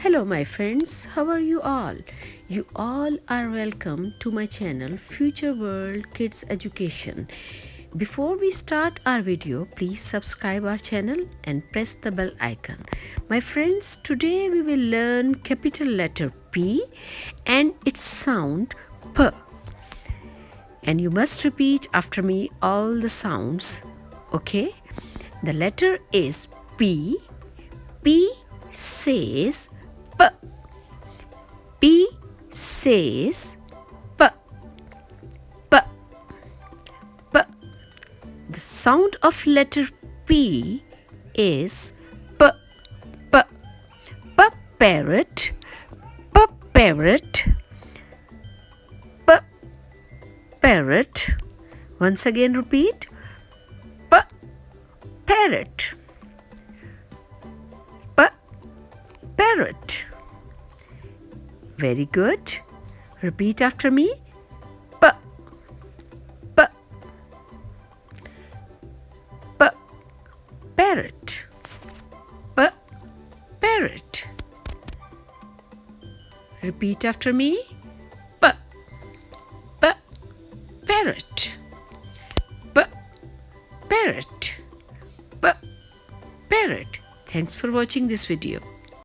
Hello my friends, how are you all? You all are welcome to my channel Future World Kids Education. Before we start our video, please subscribe our channel and press the bell icon. My friends, today we will learn capital letter P and its sound P. And you must repeat after me all the sounds, okay? The letter is P. P says P. P says P. P. P. The sound of letter P is P. P. P parrot. P parrot. P parrot. Once again repeat. P parrot. P parrot. Very good. Repeat after me. P. P. P. Parrot. P. Parrot. Repeat after me. P. P. Parrot. P. Parrot. P. Parrot. Thanks for watching this video.